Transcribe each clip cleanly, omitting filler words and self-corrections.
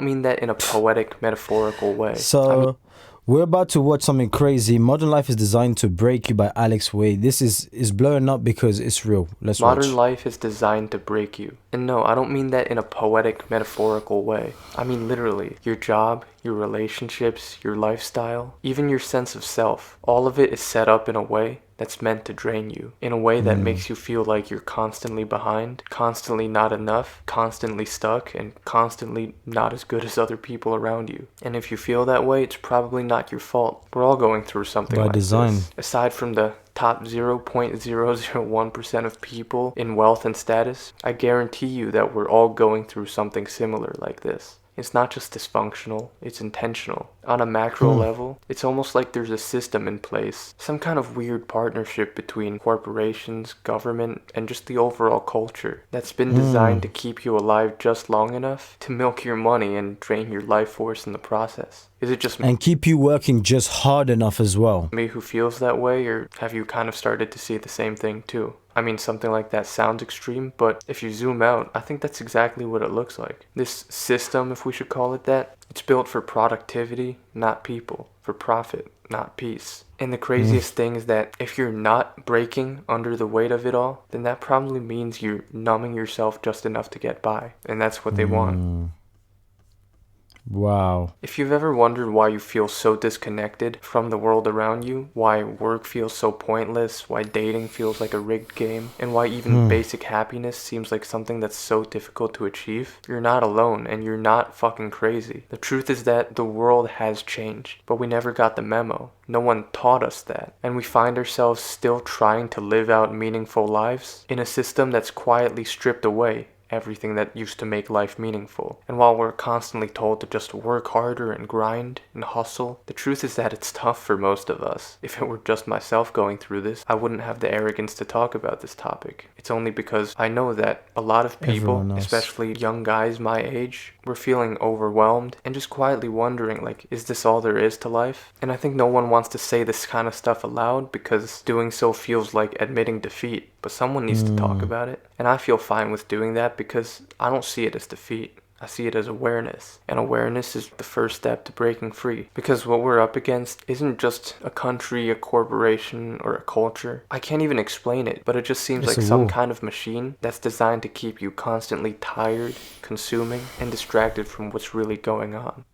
I mean that in a poetic, metaphorical way. So, we're about to watch something crazy. Modern Life is Designed to Break You by Alex Wade. This is blowing up because it's real. Let's Modern watch. life is designed to break you. And no, I don't mean that in a poetic, metaphorical way. I mean literally. Your job, your relationships, your lifestyle, even your sense of self. All of it is set up in a way that's meant to drain you, in a way that Mm. makes you feel like you're constantly behind, constantly not enough, constantly stuck, and constantly not as good as other people around you. And if you feel that way, it's probably not your fault. We're all going through something By like design. this. Aside from the top 0.001% of people in wealth and status, I guarantee you that we're all going through something similar like this. It's not just dysfunctional, it's intentional. On a macro Hmm. level, it's almost like there's a system in place, some kind of weird partnership between corporations, government, and just the overall culture that's been designed to Hmm. keep you alive just long enough to milk your money and drain your life force in the process. Is it just And keep you working just hard enough as well. me who feels that way, or have you kind of started to see the same thing too? I mean, something like that sounds extreme, but if you zoom out, I think that's exactly what it looks like. This system, if we should call it that, it's built for productivity, not people, for profit, not peace. And the Mm. craziest thing is that if you're not breaking under the weight of it all, then that probably means you're numbing yourself just enough to get by. And that's what they want. Mm. Wow. If you've ever wondered why you feel so disconnected from the world around you, why work feels so pointless, why dating feels like a rigged game, and why even Hmm. basic happiness seems like something that's so difficult to achieve, you're not alone and you're not fucking crazy. The truth is that the world has changed, but we never got the memo. No one taught us that. And we find ourselves still trying to live out meaningful lives in a system that's quietly stripped away everything that used to make life meaningful. And while we're constantly told to just work harder and grind and hustle, the truth is that it's tough for most of us. If it were just myself going through this, I wouldn't have the arrogance to talk about this topic. It's only because I know that a lot of people, Everyone else. especially young guys my age, were feeling overwhelmed and just quietly wondering, like, is this all there is to life? And I think no one wants to say this kind of stuff aloud because doing so feels like admitting defeat. But someone needs to talk Mm. about it. And I feel fine with doing that because I don't see it as defeat. I see it as awareness. And awareness is the first step to breaking free. Because what we're up against isn't just a country, a corporation, or a culture. I can't even explain it, but it just seems It's like a some war. kind of machine that's designed to keep you constantly tired, consuming, and distracted from what's really going on.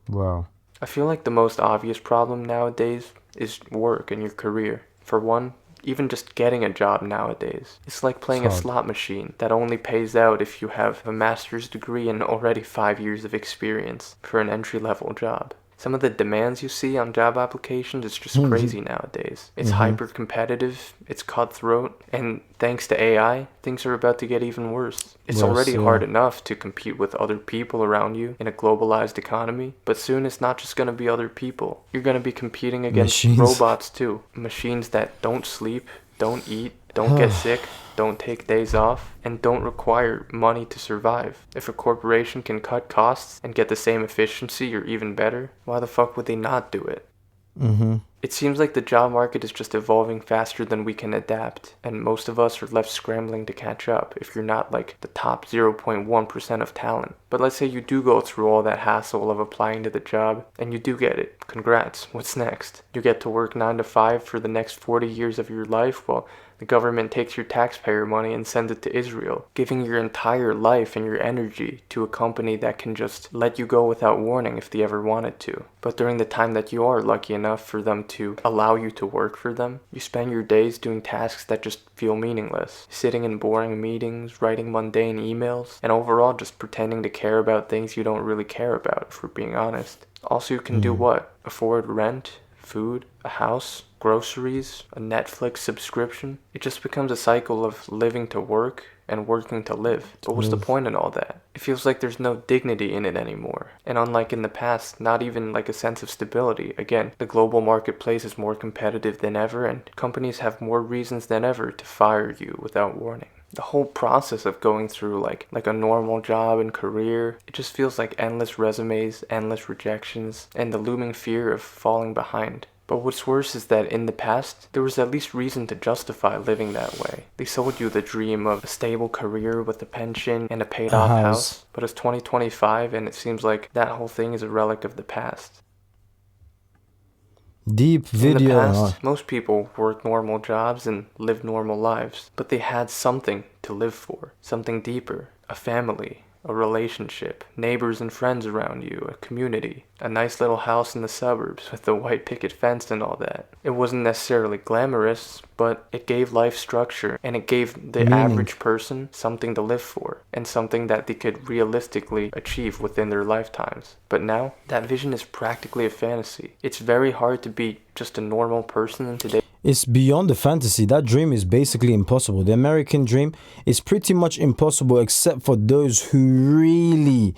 Wow. I feel like the most obvious problem nowadays is work and your career. For one, even just getting a job nowadays. It's like It's playing a hard. slot machine that only pays out if you have a master's degree and already 5 years of experience for an entry level job. Some of the demands you see on job applications is just crazy nowadays. It's Mm-hmm. hyper competitive, it's cutthroat, and thanks to AI, things are about to get even worse. It's Worse, already hard yeah. enough to compete with other people around you in a globalized economy, but soon it's not just going to be other people. You're going to be competing against Machines. robots too. Machines that don't sleep, don't eat, don't get sick, don't take days off, and don't require money to survive. If a corporation can cut costs and get the same efficiency or even better, why the fuck would they not do it? Mm-hmm. It seems like the job market is just evolving faster than we can adapt, and most of us are left scrambling to catch up if you're not like the top 0.1% of talent. But let's say you do go through all that hassle of applying to the job, and you do get it. Congrats, what's next? You get to work 9 to 5 for the next 40 years of your life while the government takes your taxpayer money and sends it to Israel, giving your entire life and your energy to a company that can just let you go without warning if they ever wanted to. But during the time that you are lucky enough for them to allow you to work for them, you spend your days doing tasks that just feel meaningless, sitting in boring meetings, writing mundane emails, and overall just pretending to care about things you don't really care about, if we're being honest. Also, you can do Mm. what? Afford rent, food, a house, groceries, a Netflix subscription. It just becomes a cycle of living to work and working to live. But To what's the live. point in all that? It feels like there's no dignity in it anymore. And unlike in the past, not even like a sense of stability. Again, the global marketplace is more competitive than ever, and companies have more reasons than ever to fire you without warning. The whole process of going through like a normal job and career, it just feels like endless resumes, endless rejections, and the looming fear of falling behind. But what's worse is that in the past, there was at least reason to justify living that way. They sold you the dream of a stable career with a pension and a paid A off house. house, but it's 2025 and it seems like that whole thing is a relic of the past. Deep In the video. past, most people worked normal jobs and lived normal lives, but they had something to live for, something deeper, a family, a relationship, neighbors and friends around you, a community, a nice little house in the suburbs with the white picket fence and all that. It wasn't necessarily glamorous, but it gave life structure and it gave the Meaning. average person something to live for and something that they could realistically achieve within their lifetimes. But now, that vision is practically a fantasy. It's very hard to be just a normal person in today's It's beyond the fantasy. That dream is basically impossible. The American dream is pretty much impossible except for those who really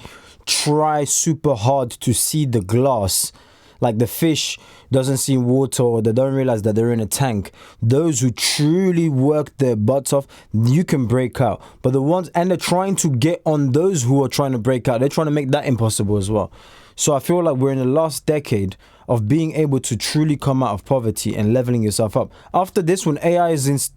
try super hard to see the glass. Like the fish doesn't see water or they don't realize that they're in a tank. Those who truly work their butts off, you can break out. But the ones, and they're trying to get on those who are trying to break out. They're trying to make that impossible as well. So I feel like we're in the last decade of being able to truly come out of poverty and leveling yourself up. After this, when AI is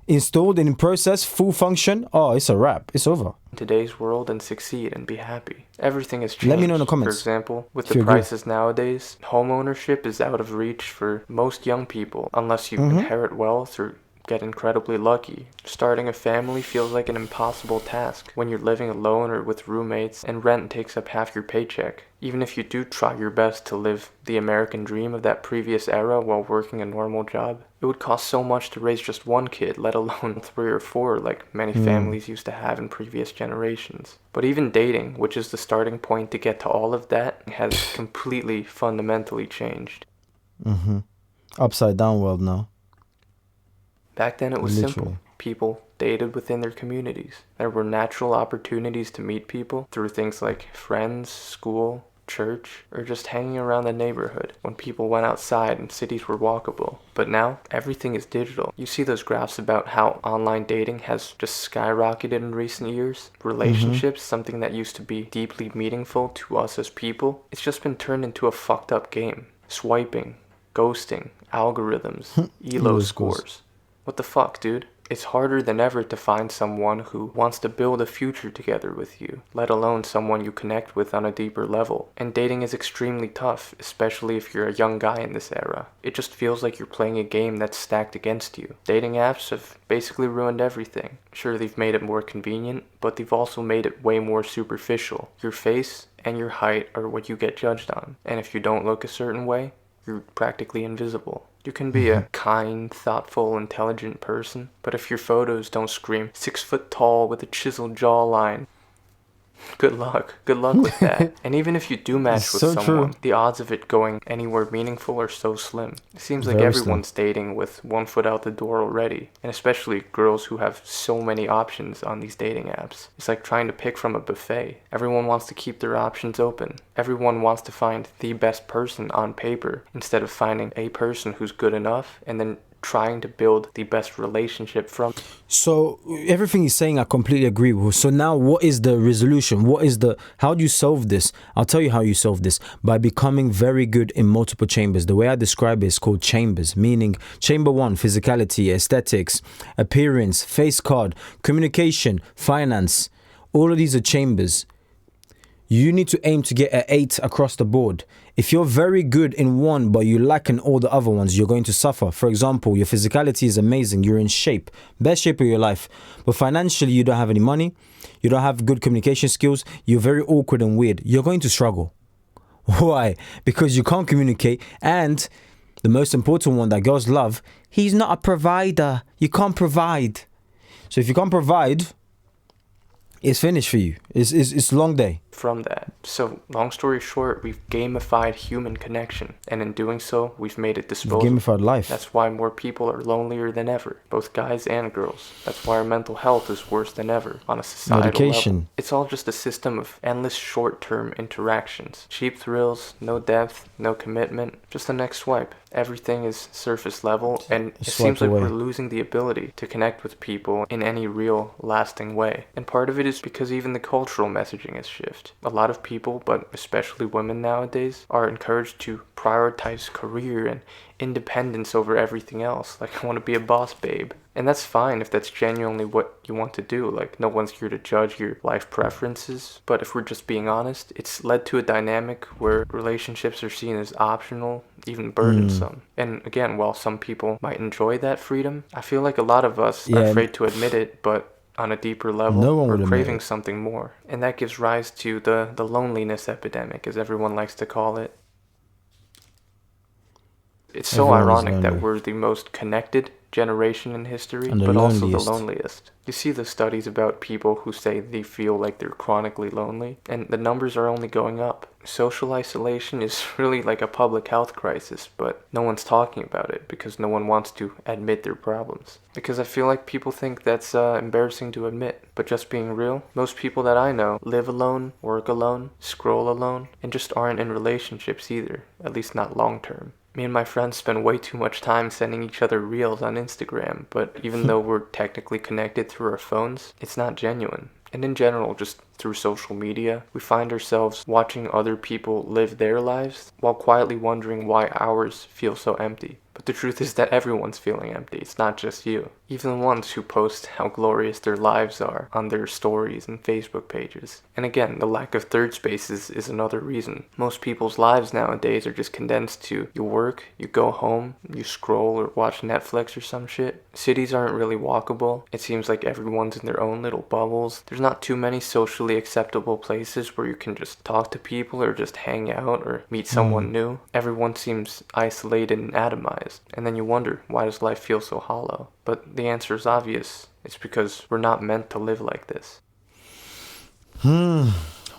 installed and in process, full function, oh, it's a wrap. It's over. today's world and succeed and be happy. Everything has changed. Let me know in the comments For example, with if the you agree. prices nowadays, home ownership is out of reach for most young people unless you inherit wealth or get incredibly lucky. Starting a family feels like an impossible task when you're living alone or with roommates and rent takes up half your paycheck. Even if you do try your best to live the American dream of that previous era while working a normal job, it would cost so much to raise just one kid, let alone 3 or 4 like many families used to have in previous generations. But even dating, which is the starting point to get to all of that, has completely fundamentally changed. Upside down world now. Back then it was Literally. simple. People dated within their communities. There were natural opportunities to meet people through things like friends, school, church, or just hanging around the neighborhood when people went outside and cities were walkable. But now, everything is digital. You see those graphs about how online dating has just skyrocketed in recent years. Relationships, something that used to be deeply meaningful to us as people, it's just been turned into a fucked up game. Swiping, ghosting, algorithms, elo scores. What the fuck, dude? It's harder than ever to find someone who wants to build a future together with you, let alone someone you connect with on a deeper level. And dating is extremely tough, especially if you're a young guy in this era. It just feels like you're playing a game that's stacked against you. Dating apps have basically ruined everything. Sure, they've made it more convenient, but they've also made it way more superficial. Your face and your height are what you get judged on. And if you don't look a certain way, you're practically invisible. You can be a kind, thoughtful, intelligent person, but if your photos don't scream 6 foot tall with a chiseled jawline, good luck. Good luck with that. And even if you do match with so someone, true. the odds of it going anywhere meaningful are so slim. It seems like Very everyone's dating with 1 foot out the door already, and especially girls who have so many options on these dating apps. It's like trying to pick from a buffet. Everyone wants to keep their options open. Everyone wants to find the best person on paper instead of finding a person who's good enough and then trying to build the best relationship from. So everything he's saying, I completely agree with. So now, what is the resolution? How do you solve this? I'll tell you how you solve this by becoming very good in multiple chambers. The way I describe it is called chambers, meaning chamber 1, physicality, aesthetics, appearance, face card, communication, finance. All of these are chambers. You need to aim to get an 8 across the board. If you're very good in one, but you lack in all the other ones, you're going to suffer. For example, your physicality is amazing. You're in shape, best shape of your life. But financially, you don't have any money. You don't have good communication skills. You're very awkward and weird. You're going to struggle. Why? Because you can't communicate. And the most important one that girls love, he's not a provider. You can't provide. So if you can't provide, it's finished for you. It's a long day. From that. So, long story short, we've gamified human connection, and in doing so, we've made it disposable. Gamified life. That's why more people are lonelier than ever, both guys and girls. That's why our mental health is worse than ever on a societal Medication. level. It's all just a system of endless short-term interactions. Cheap thrills, no depth, no commitment, just the next swipe. Everything is surface level, and it Swipe seems like we're away. losing the ability to connect with people in any real, lasting way. And part of it is because even the cultural messaging has shifted. A lot of people, but especially women nowadays, are encouraged to prioritize career and independence over everything else. Like, I want to be a boss babe. And that's fine if that's genuinely what you want to do. Like, no one's here to judge your life preferences. But if we're just being honest, it's led to a dynamic where relationships are seen as optional, even burdensome. And again, while some people might enjoy that freedom, I feel like a lot of us are Yeah, afraid to admit it, but on a deeper level, no one we're would admit craving it. something more. And that gives rise to the loneliness epidemic, as everyone likes to call it. It's so Everyone is ironic that lonely we're the most connected generation in history, and the but also the loneliest. loneliest. You see the studies about people who say they feel like they're chronically lonely, and the numbers are only going up. Social isolation is really like a public health crisis, but no one's talking about it because no one wants to admit their problems. Because I feel like people think that's embarrassing to admit. But just being real, most people that I know live alone, work alone, scroll alone, and just aren't in relationships either, at least not long term. Me and my friends spend way too much time sending each other reels on Instagram, but even though we're technically connected through our phones, it's not genuine. And in general, just through social media, we find ourselves watching other people live their lives while quietly wondering why ours feel so empty. But the truth is that everyone's feeling empty, it's not just you. Even the ones who post how glorious their lives are on their stories and Facebook pages. And again, the lack of third spaces is another reason. Most people's lives nowadays are just condensed to you work, you go home, you scroll or watch Netflix or some shit. Cities aren't really walkable. It seems like everyone's in their own little bubbles. There's not too many socially acceptable places where you can just talk to people or just hang out or meet someone new. Everyone seems isolated and atomized. And then you wonder, why does life feel so hollow? But the answer is obvious. It's because we're not meant to live like this. But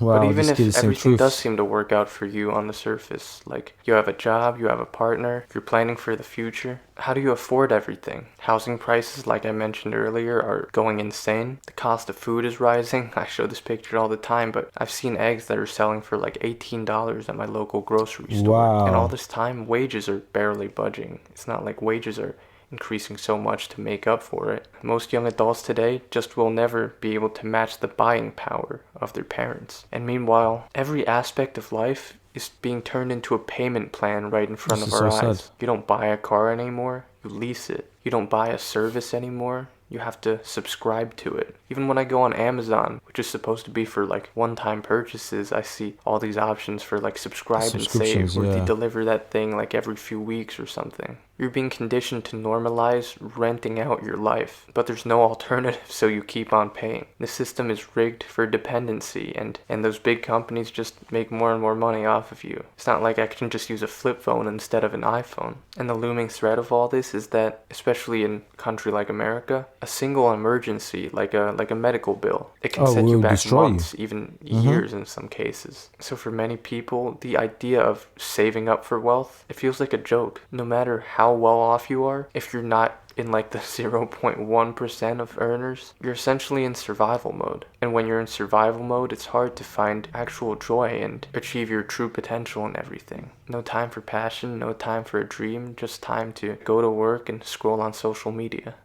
Wow, even this kid if is saying everything does truths. seem to work out for you on the surface, like you have a job, you have a partner, you're planning for the future, how do you afford everything? Housing prices, like I mentioned earlier, are going insane. The cost of food is rising. I show this picture all the time, but I've seen eggs that are selling for like $18 at my local grocery store. And all Wow. this time, wages are barely budging. It's not like wages are increasing so much to make up for it. Most young adults today just will never be able to match the buying power of their parents. And meanwhile, every aspect of life is being turned into a payment plan right in front This of is our so sad. eyes. You don't buy a car anymore, you lease it. You don't buy a service anymore, you have to subscribe to it. Even when I go on Amazon, which is supposed to be for like one-time purchases, I see all these options for like subscribe and save, Subscriptions, where they yeah. deliver that thing like every few weeks or something. You're being conditioned to normalize renting out your life, but there's no alternative, so you keep on paying. The system is rigged for dependency, and those big companies just make more and more money off of you. It's not like I can just use a flip phone instead of an iPhone. And the looming threat of all this is that, especially in a country like America, a single emergency, like a medical bill, it can Oh, set you will back destroy you. months, even years in some cases. So for many people, the idea of saving up for wealth, it feels like a joke. No matter how well off you are, if you're not in like the 0.1% of earners, you're essentially in survival mode. And when you're in survival mode, it's hard to find actual joy and achieve your true potential in everything. No time for passion, no time for a dream, just time to go to work and scroll on social media.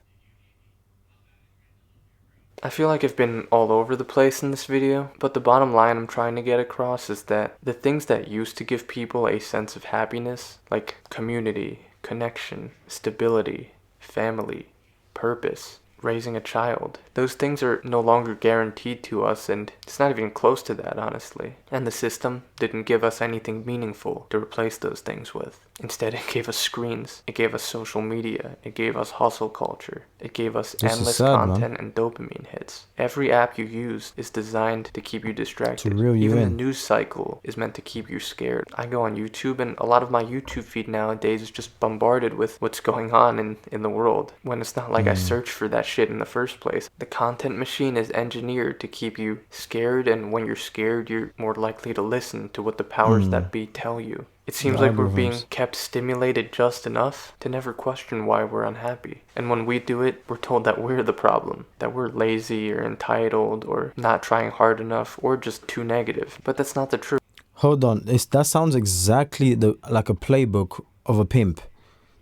I feel like I've been all over the place in this video, but the bottom line I'm trying to get across is that the things that used to give people a sense of happiness, like community, connection, stability, family, purpose, raising a child, those things are no longer guaranteed to us, and it's not even close to that, honestly. And the system didn't give us anything meaningful to replace those things with. Instead, it gave us screens, it gave us social media, it gave us hustle culture, it gave us This is endless sad, man. content and dopamine hits. Every app you use is designed to keep you To distracted. reel you Even the in. news cycle is meant to keep you scared. I go on YouTube, and a lot of my YouTube feed nowadays is just bombarded with what's going on in the world, when it's not like I searched for that shit in the first place. The content machine is engineered to keep you scared, and when you're scared, you're more likely to listen to what the powers that be tell you. It The seems like we're being algorithms. kept stimulated just enough to never question why we're unhappy. And when we do it, we're told that we're the problem, that we're lazy or entitled or not trying hard enough or just too negative. But that's not the truth. Hold on. That sounds exactly like a playbook of a pimp.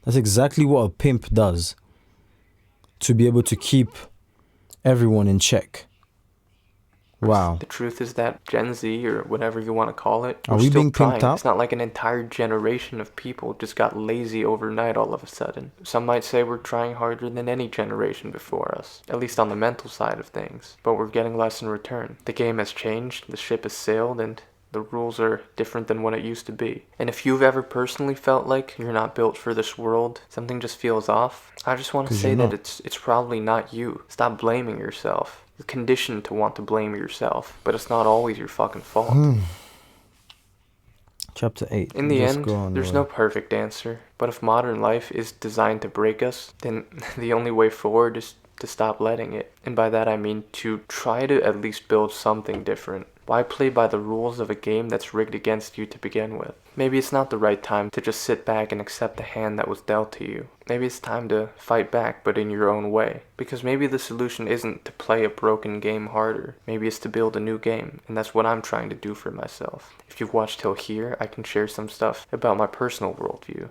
That's exactly what a pimp does to be able to keep everyone in check. Wow. The truth is that Gen Z, or whatever you want to call it, Are we're we still being pimped trying. out? It's not like an entire generation of people just got lazy overnight all of a sudden. Some might say we're trying harder than any generation before us, at least on the mental side of things, but we're getting less in return. The game has changed, the ship has sailed, and the rules are different than what it used to be. And if you've ever personally felt like you're not built for this world, something just feels off, I just want to 'Cause say you're that not. it's probably not you. Stop blaming yourself. You're conditioned to want to blame yourself, but it's not always your fucking fault. Chapter 8. In the Just end, go on there's your no way. perfect answer, but if modern life is designed to break us, then the only way forward is to stop letting it. And by that I mean to try to at least build something different. Why play by the rules of a game that's rigged against you to begin with? Maybe it's not the right time to just sit back and accept the hand that was dealt to you. Maybe it's time to fight back, but in your own way. Because maybe the solution isn't to play a broken game harder. Maybe it's to build a new game, and that's what I'm trying to do for myself. If you've watched till here, I can share some stuff about my personal worldview.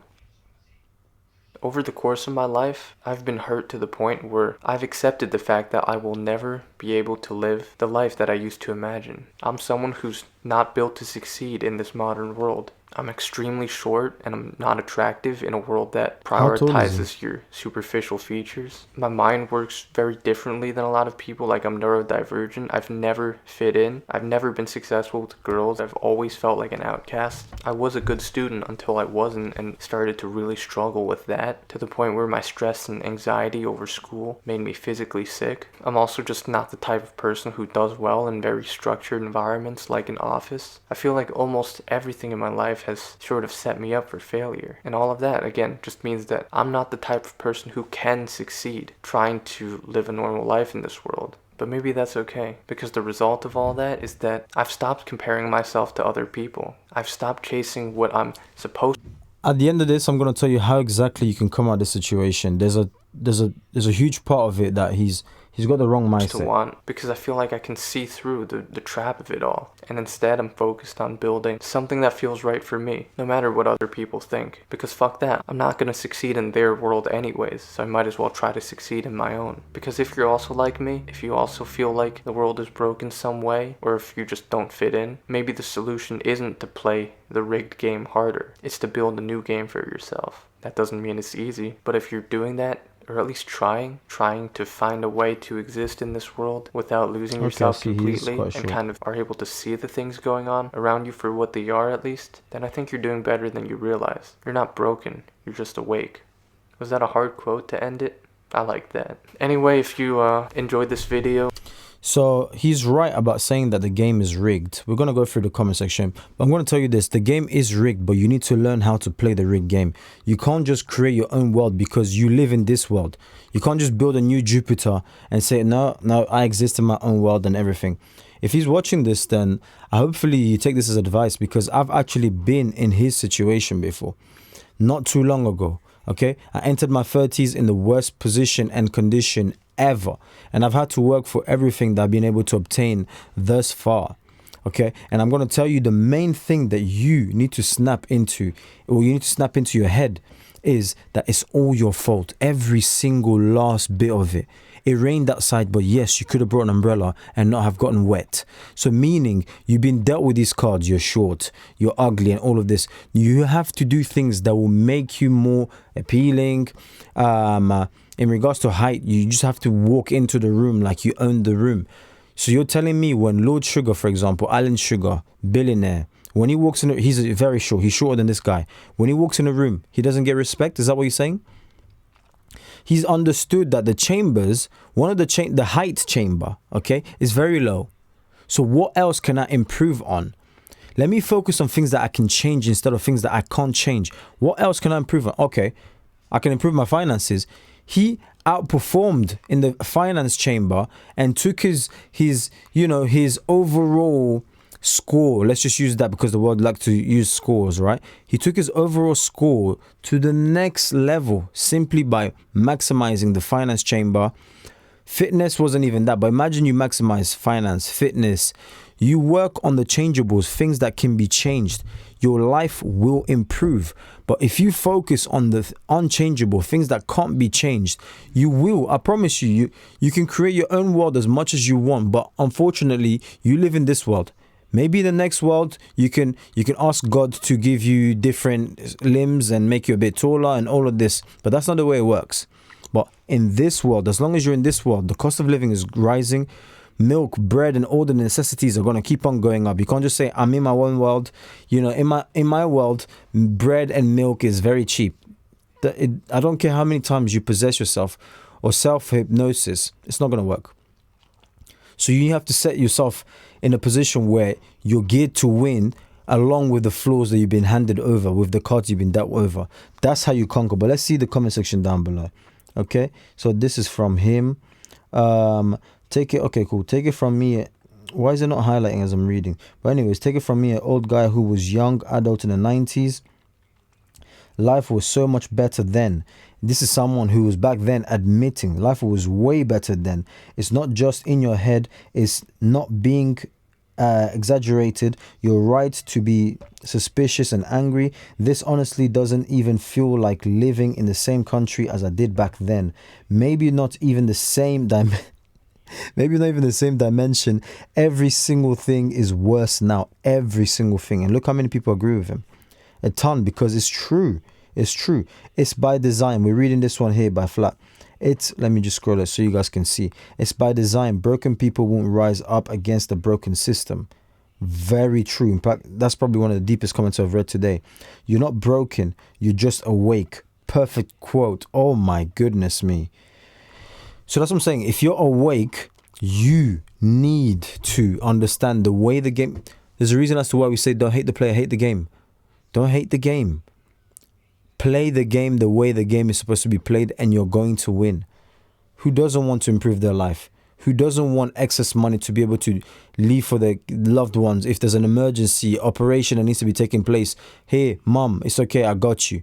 Over the course of my life, I've been hurt to the point where I've accepted the fact that I will never be able to live the life that I used to imagine. I'm someone who's not built to succeed in this modern world. I'm extremely short and I'm not attractive in a world that How tall is he? prioritizes your superficial features. My mind works very differently than a lot of people, like I'm neurodivergent. I've never fit in. I've never been successful with girls. I've always felt like an outcast. I was a good student until I wasn't and started to really struggle with that to the point where my stress and anxiety over school made me physically sick. I'm also just not the type of person who does well in very structured environments like an office. I feel like almost everything in my life has sort of set me up for failure. And all of that, again, just means that I'm not the type of person who can succeed trying to live a normal life in this world. But maybe that's okay, because the result of all that is that I've stopped comparing myself to other people. I've stopped chasing what I'm supposed At the end of this, I'm gonna tell you how exactly you can come out of this situation. There's a huge part of it that he's got the wrong to mindset. want, because I feel like I can see through the trap of it all. And instead I'm focused on building something that feels right for me, no matter what other people think. Because fuck that, I'm not gonna succeed in their world anyways, so I might as well try to succeed in my own. Because if you're also like me, if you also feel like the world is broken some way, or if you just don't fit in, maybe the solution isn't to play the rigged game harder, it's to build a new game for yourself. That doesn't mean it's easy, but if you're doing that, or at least trying to find a way to exist in this world without losing Okay, yourself I see he is completely, quite and short. kind of are able to see the things going on around you for what they are at least, then I think you're doing better than you realize. You're not broken, you're just awake. Was that a hard quote to end it? I like that. Anyway, if you enjoyed this video, So he's right about saying that the game is rigged. We're going to go through the comment section. But I'm going to tell you this. The game is rigged, but you need to learn how to play the rigged game. You can't just create your own world because you live in this world. You can't just build a new Jupiter and say, no, I exist in my own world and everything. If he's watching this, then hopefully you take this as advice, because I've actually been in his situation before. Not too long ago. Okay, I entered my 30s in the worst position and condition ever, and I've had to work for everything that I've been able to obtain thus far. Okay, and I'm going to tell you the main thing that you need to snap into, or you need to snap into your head, is that it's all your fault. Every single last bit of it. It rained outside, but yes, you could have brought an umbrella and not have gotten wet. So meaning you've been dealt with these cards. You're short, you're ugly, and all of this. You have to do things that will make you more appealing. In regards to height, you just have to walk into the room like you own the room. So you're telling me when Lord Sugar, for example, Alan Sugar, billionaire, when he walks in, he's very short. He's shorter than this guy. When he walks in a room, he doesn't get respect. Is that what you're saying? He's understood that the chambers, the height chamber, okay, is very low. So what else can I improve on? Let me focus on things that I can change instead of things that I can't change. What else can I improve on? Okay, I can improve my finances. He outperformed in the finance chamber and took his overall score. Let's just use that because the world like to use scores, right? He took his overall score to the next level simply by maximizing the finance chamber. Fitness wasn't even that, but imagine you maximize finance, fitness, You work on the changeables, things that can be changed. Your life will improve. But if you focus on the unchangeable, things that can't be changed, you will. I promise you, you can create your own world as much as you want. But unfortunately, you live in this world. Maybe the next world you can ask God to give you different limbs and make you a bit taller and all of this. But that's not the way it works. But in this world, as long as you're in this world, the cost of living is rising. Milk, bread, and all the necessities are going to keep on going up. You can't just say, I'm in my own world. You know, in my world, bread and milk is very cheap. I don't care how many times you possess yourself or self-hypnosis, it's not going to work. So you have to set yourself in a position where you're geared to win along with the flaws that you've been handed over, with the cards you've been dealt over. That's how you conquer. But let's see the comment section down below. Okay, so this is from him. Take it. Okay, cool. Take it from me. Why is it not highlighting as I'm reading? But anyways, take it from me, an old guy who was young adult in the 90s. Life was so much better then. This is someone who was back then admitting life was way better then. It's not just in your head. It's not being exaggerated. You're right to be suspicious and angry. This honestly doesn't even feel like living in the same country as I did back then. Maybe not even the same Maybe not even the same dimension. Every single thing is worse now. Every single thing. And look how many people agree with him. A ton, because it's true. It's true. It's by design. We're reading this one here by Flat. Let me just scroll it so you guys can see. It's by design. Broken people won't rise up against the broken system. Very true. In fact, that's probably one of the deepest comments I've read today. You're not broken. You're just awake. Perfect quote. Oh my goodness me. So that's what I'm saying. If you're awake, you need to understand the way the game... There's a reason as to why we say don't hate the player, hate the game. Don't hate the game. Play the game the way the game is supposed to be played and you're going to win. Who doesn't want to improve their life? Who doesn't want excess money to be able to leave for their loved ones? If there's an emergency operation that needs to be taking place, hey, mom, it's okay, I got you.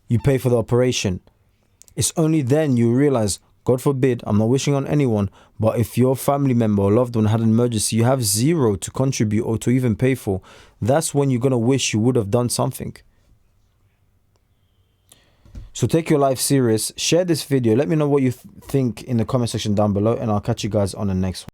You pay for the operation. It's only then you realize, God forbid, I'm not wishing on anyone, but if your family member or loved one had an emergency, you have zero to contribute or to even pay for, that's when you're going to wish you would have done something. So take your life serious. Share this video. Let me know what you think in the comment section down below, and I'll catch you guys on the next one.